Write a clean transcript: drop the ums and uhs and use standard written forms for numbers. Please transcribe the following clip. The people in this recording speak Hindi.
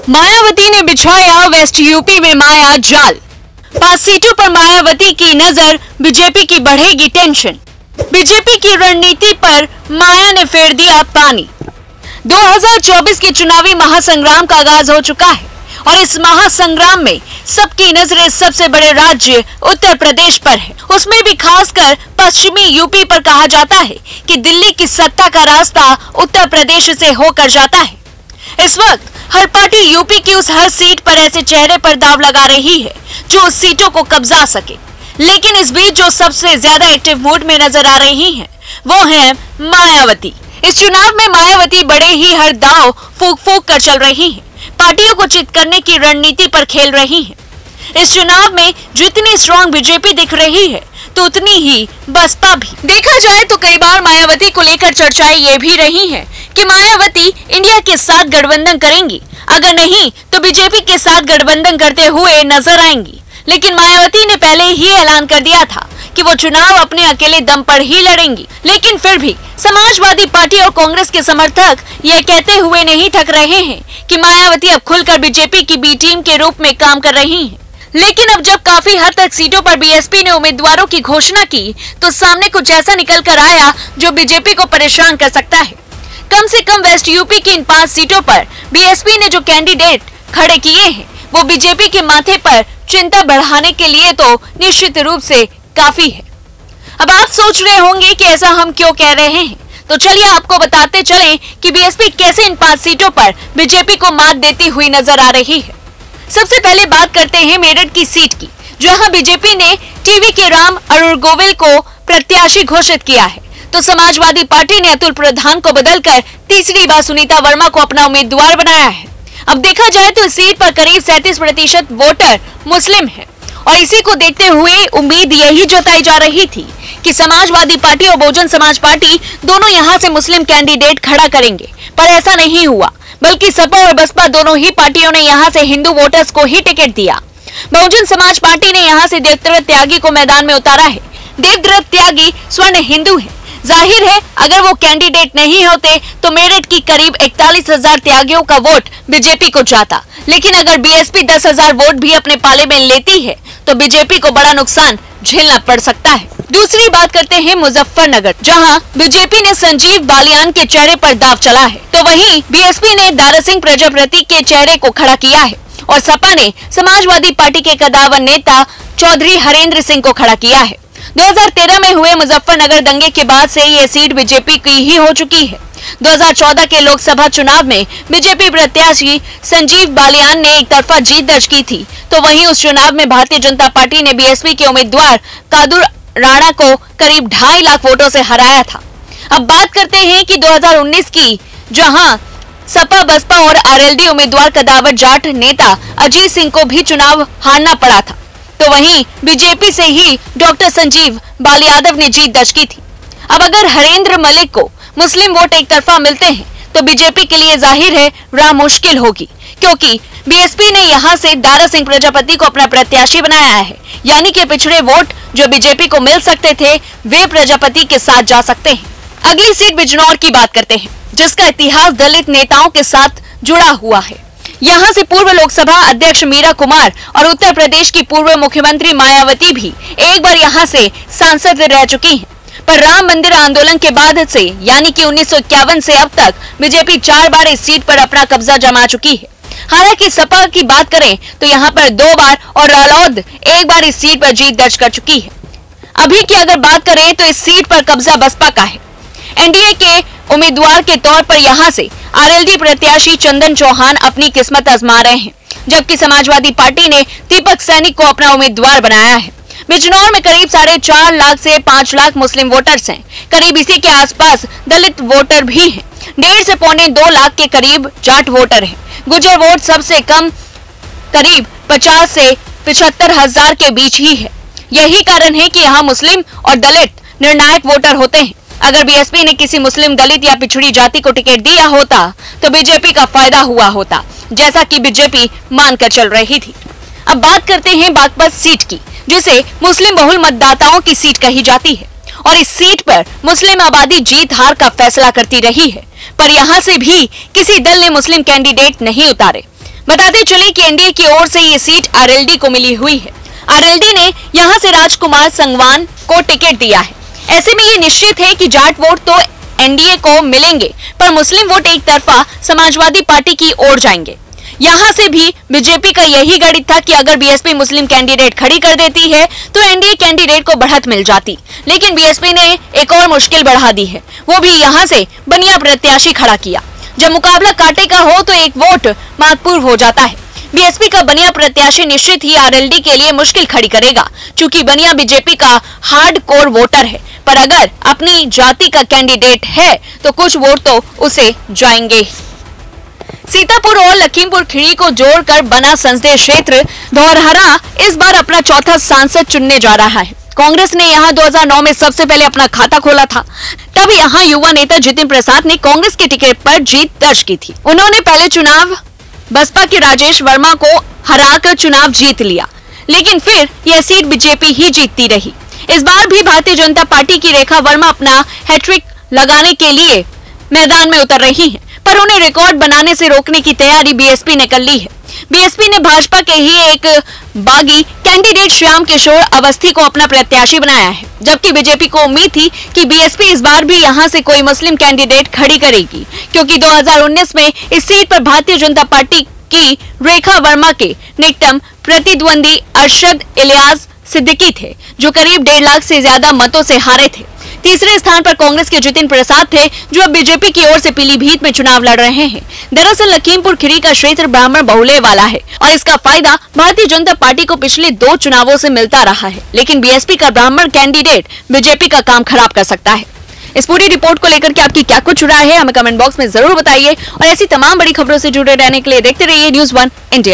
मायावती ने बिछाया वेस्ट यूपी में माया जाल। 5 सीटों पर मायावती की नजर, बीजेपी की बढ़ेगी टेंशन। बीजेपी की रणनीति पर माया ने फेर दिया पानी। 2024 के चुनावी महासंग्राम का आगाज हो चुका है और इस महासंग्राम में सबकी नजरें सबसे बड़े राज्य उत्तर प्रदेश पर है। उसमें भी खासकर पश्चिमी यूपी पर कहा जाता है कि दिल्ली की सत्ता का रास्ता उत्तर प्रदेश से होकर जाता है। इस वक्त हर पार्टी यूपी की उस हर सीट पर ऐसे चेहरे पर दाव लगा रही है जो उस सीटों को कब्जा सके। लेकिन इस बीच जो सबसे ज्यादा एक्टिव मूड में नजर आ रही हैं, वो है मायावती। इस चुनाव में मायावती बड़े ही हर दाव फूंक फूंक कर चल रही हैं। पार्टियों को चित करने की रणनीति पर खेल रही हैं। इस चुनाव में जितनी स्ट्रॉन्ग बीजेपी दिख रही है तो उतनी ही बसपा भी। देखा जाए तो कई बार मायावती को लेकर चर्चाएं ये भी रही हैं कि मायावती इंडिया के साथ गठबंधन करेंगी, अगर नहीं तो बीजेपी के साथ गठबंधन करते हुए नजर आएंगी। लेकिन मायावती ने पहले ही ऐलान कर दिया था कि वो चुनाव अपने अकेले दम पर ही लड़ेंगी। लेकिन फिर भी समाजवादी पार्टी और कांग्रेस के समर्थक ये कहते हुए नहीं थक रहे हैं कि मायावती अब खुलकर बीजेपी की बी टीम के रूप में काम कर रही हैं। लेकिन अब जब काफी हद तक सीटों पर बीएसपी ने उम्मीदवारों की घोषणा की तो सामने कुछ ऐसा निकल कर आया जो बीजेपी को परेशान कर सकता है। कम से कम वेस्ट यूपी की इन 5 सीटों पर बीएसपी ने जो कैंडिडेट खड़े किए हैं वो बीजेपी के माथे पर चिंता बढ़ाने के लिए तो निश्चित रूप से काफी है। अब आप सोच रहे होंगे कि ऐसा हम क्यों कह रहे हैं, तो चलिए आपको बताते चलें कि बीएसपी कैसे इन 5 सीटों पर बीजेपी को मात देती हुई नजर आ रही है। सबसे पहले बात करते हैं मेरठ की सीट की, जहां बीजेपी ने टीवी के राम अरुण गोविल को प्रत्याशी घोषित किया है, तो समाजवादी पार्टी ने अतुल प्रधान को बदलकर तीसरी बार सुनीता वर्मा को अपना उम्मीदवार बनाया है। अब देखा जाए तो इस सीट पर करीब 37% वोटर मुस्लिम है और इसी को देखते हुए उम्मीद यही जताई जा रही थी कि समाजवादी पार्टी और बहुजन समाज पार्टी दोनों यहां से मुस्लिम कैंडिडेट खड़ा करेंगे, पर ऐसा नहीं हुआ, बल्कि सपा और बसपा दोनों ही पार्टियों ने यहां से हिंदू वोटर्स को ही टिकट दिया। बहुजन समाज पार्टी ने यहां से देवव्रत त्यागी को मैदान में उतारा है। देवव्रत त्यागी स्वर्ण हिंदू है। जाहिर है अगर वो कैंडिडेट नहीं होते तो मेरठ की करीब 41,000 त्यागियों का वोट बीजेपी को जाता। लेकिन अगर बीएसपी 10,000 वोट भी अपने पाले में लेती है तो बीजेपी को बड़ा नुकसान झेलना पड़ सकता है। दूसरी बात करते हैं मुजफ्फरनगर, जहां बीजेपी ने संजीव बालियान के चेहरे पर दाव चला है, तो वहीं बीएसपी ने दारा सिंह प्रजापति के चेहरे को खड़ा किया है और सपा ने समाजवादी पार्टी के कदावर नेता चौधरी हरेंद्र सिंह को खड़ा किया है। 2013 में हुए मुजफ्फरनगर दंगे के बाद से ये सीट बीजेपी की ही हो चुकी है। 2014 के लोकसभा चुनाव में बीजेपी प्रत्याशी संजीव बालियान ने एक तरफा जीत दर्ज की थी, तो वहीं उस चुनाव में भारतीय जनता पार्टी ने बीएसपी के उम्मीदवार कादुर राणा को करीब 2.5 लाख वोटों से हराया था। अब बात करते हैं कि 2019 की, जहां सपा बसपा और आरएलडी उम्मीदवार कदावर जाट नेता अजीत सिंह को भी चुनाव हारना पड़ा था, तो वहीं बीजेपी से ही डॉक्टर संजीव बाल यादव ने जीत दर्ज की थी। अब अगर हरेंद्र मलिक को मुस्लिम वोट एक तरफा मिलते हैं तो बीजेपी के लिए जाहिर है राह मुश्किल होगी, क्योंकि बीएसपी ने यहां से दारा सिंह प्रजापति को अपना प्रत्याशी बनाया है। यानी कि पिछड़े वोट जो बीजेपी को मिल सकते थे वे प्रजापति के साथ जा सकते हैं। अगली सीट बिजनौर की बात करते हैं, जिसका इतिहास दलित नेताओं के साथ जुड़ा हुआ है। यहाँ से पूर्व लोकसभा अध्यक्ष मीरा कुमार और उत्तर प्रदेश की पूर्व मुख्यमंत्री मायावती भी एक बार यहाँ से सांसद रह चुकी हैं। पर राम मंदिर आंदोलन के बाद से यानी कि 1951 से अब तक बीजेपी 4 बार इस सीट पर अपना कब्जा जमा चुकी है। हालांकि सपा की बात करें तो यहाँ पर 2 बार और रालोद 1 बार इस सीट पर जीत दर्ज कर चुकी है। अभी की अगर बात करें तो इस सीट पर कब्जा बसपा का है। एनडीए के उम्मीदवार के तौर पर यहाँ से आरएलडी प्रत्याशी चंदन चौहान अपनी किस्मत आजमा रहे हैं, जबकि समाजवादी पार्टी ने दीपक सैनिक को अपना उम्मीदवार बनाया है। बिजनौर में करीब 4.5 लाख से 5 लाख मुस्लिम वोटर्स हैं। करीब इसी के आसपास दलित वोटर भी हैं। 1.5 से 2.25 लाख के करीब जाट वोटर हैं। गुर्जर वोट सबसे कम करीब 50 से 75 हजार के बीच ही है। यही कारण है कि यहाँ मुस्लिम और दलित निर्णायक वोटर होते हैं। अगर बीएसपी ने किसी मुस्लिम, दलित या पिछड़ी जाति को टिकट दिया होता तो बीजेपी का फायदा हुआ होता, जैसा कि बीजेपी मानकर चल रही थी। अब बात करते हैं बागपत सीट की, जिसे मुस्लिम बहुल मतदाताओं की सीट कही जाती है और इस सीट पर मुस्लिम आबादी जीत हार का फैसला करती रही है। पर यहाँ से भी किसी दल ने मुस्लिम कैंडिडेट नहीं उतारे। बताते चले कि एनडीए की ओर से ये सीट आरएलडी को मिली हुई है। आरएलडी ने यहां से राजकुमार संगवान को टिकट दिया है। ऐसे में ये निश्चित है कि जाट वोट तो एनडीए को मिलेंगे, पर मुस्लिम वोट एक तरफा समाजवादी पार्टी की ओर जाएंगे। यहां से भी बीजेपी का यही गणित था कि अगर बीएसपी मुस्लिम कैंडिडेट खड़ी कर देती है तो एनडीए कैंडिडेट को बढ़त मिल जाती, लेकिन बीएसपी ने एक और मुश्किल बढ़ा दी है, वो भी यहां से बनिया प्रत्याशी खड़ा किया। जब मुकाबला कांटे का हो तो एक वोट महत्वपूर्ण हो जाता है। बीएसपी का बनिया प्रत्याशी निश्चित ही आरएलडी के लिए मुश्किल खड़ी करेगा, चूंकि बनिया बीजेपी का हार्ड कोर वोटर है, पर अगर अपनी जाति का कैंडिडेट है तो कुछ वोट तो उसे जाएंगे। सीतापुर और लखीमपुर खीरी को जोड़कर बना संसदीय क्षेत्र धौरहरा इस बार अपना चौथा सांसद चुनने जा रहा है। कांग्रेस ने यहां 2009 में सबसे पहले अपना खाता खोला था। तब यहां युवा नेता जितिन प्रसाद ने कांग्रेस के टिकट पर जीत दर्ज की थी। उन्होंने पहले चुनाव बसपा के राजेश वर्मा को हराकर चुनाव जीत लिया, लेकिन फिर यह सीट बीजेपी ही जीतती रही। इस बार भी भारतीय जनता पार्टी की रेखा वर्मा अपना हैट्रिक लगाने के लिए मैदान में उतर रही हैं, पर उन्हें रिकॉर्ड बनाने से रोकने की तैयारी बीएसपी ने कर ली है। बीएसपी ने भाजपा के ही एक बागी कैंडिडेट श्याम किशोर अवस्थी को अपना प्रत्याशी बनाया है, जबकि बीजेपी को उम्मीद थी कि बीएसपी इस बार भी यहां से कोई मुस्लिम कैंडिडेट खड़ी करेगी, क्योंकि 2019 में इस सीट पर भारतीय जनता पार्टी की रेखा वर्मा के निकटम प्रतिद्वंदी अरशद इलियास सिद्दीकी थे, जो करीब 1.5 लाख से ज्यादा मतों से हारे थे। तीसरे स्थान पर कांग्रेस के जितिन प्रसाद थे, जो अब बीजेपी की ओर से पीलीभीत में चुनाव लड़ रहे हैं। दरअसल लखीमपुर खीरी का क्षेत्र ब्राह्मण बहुल्य वाला है और इसका फायदा भारतीय जनता पार्टी को पिछले 2 चुनावों से मिलता रहा है, लेकिन बीएसपी का ब्राह्मण कैंडिडेट बीजेपी का काम खराब कर सकता है। इस पूरी रिपोर्ट को लेकर के आपकी क्या कुछ राय है, हमें कमेंट बॉक्स में जरूर बताइए और ऐसी तमाम बड़ी खबरों से जुड़े रहने के लिए देखते रहिए News1 इंडिया।